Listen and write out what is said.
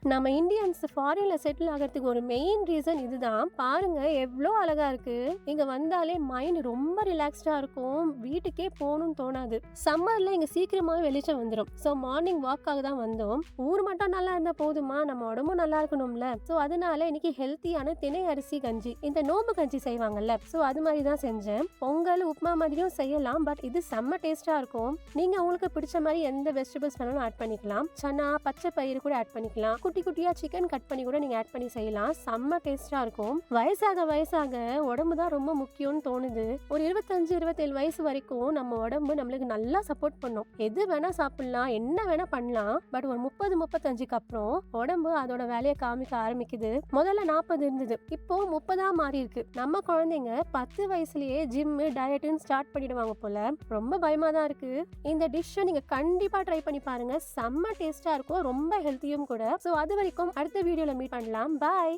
நம்ம இந்தியன்ஸ் ஃபாரின்ல செட்டில் ஆகிறதுக்கு ஒரு மெயின் ரீசன் இதுதான். பாருங்க எவ்வளோ அழகா இருக்கு. இங்க வந்தாலே மைண்ட் ரொம்ப ரிலாக்ஸ்டா இருக்கும். வீட்டுக்கே போகணும்னு தோணாது. சம்மர்ல இங்க சீக்கிரமாவே வெளிச்சம் வந்துடும். ஸோ மார்னிங் வாக்காக தான் வந்தோம். ஊர் மட்டும் நல்லா இருந்தா போதுமா, நம்ம உடம்பும் நல்லா இருக்கணும்ல. ஸோ அதனால இன்னைக்கு ஹெல்த்தியான திணை அரிசி கஞ்சி, இந்த நோம்பு கஞ்சி செய்வாங்கல்ல, ஸோ அது மாதிரி தான் செஞ்சேன். பொங்கல் உப்புமா மாதிரியும் செய்யலாம், பட் இது செம்ம டேஸ்டா இருக்கும். நீங்க உங்களுக்கு பிடிச்ச மாதிரி எந்த வெஜிடபிள்ஸ் வேணாலும் ஆட் பண்ணிக்கலாம். சனா, பச்சை பயிறு கூட ஆட் பண்ணிக்கலாம். குட்டி குட்டியா சிக்கன் கட் பண்ணி கூட நீங்க ஆட் பண்ணி செய்யலாம். செம்ம டேஸ்டா இருக்கும். வயசாக உடம்பு தான் ரொம்ப முக்கியம்னு தோணுது. ஒரு 25-27 வயசு வரைக்கும் நம்ம உடம்பு நம்மளுக்கு நல்லா சப்போர்ட் பண்ணும். எது வேணா சாப்பிடலாம், என்ன வேணா பண்ணலாம். பட் ஒரு 30-35க்கு அப்புறம் உடம்பு அதோட வேலையை காமிக்க ஆரம்பிக்குது. முதல்ல 40 இருந்தது, இப்போ 30 மாறி இருக்கு. நம்ம குழந்தைங்க 10 வயசுலயே ஜிம் டயட்னு ஸ்டார்ட் பண்ணிடுவாங்க போல. ரொம்ப பயமா தான் இருக்கு. இந்த டிஷ்ஷை நீங்க கண்டிப்பா ட்ரை பண்ணி பாருங்க. செம்ம டேஸ்டா இருக்கும், ரொம்ப ஹெல்த்தியும் கூட. ஸோ அது வரைக்கும் அடுத்த வீடியோல மீட் பண்ணலாம். பாய்.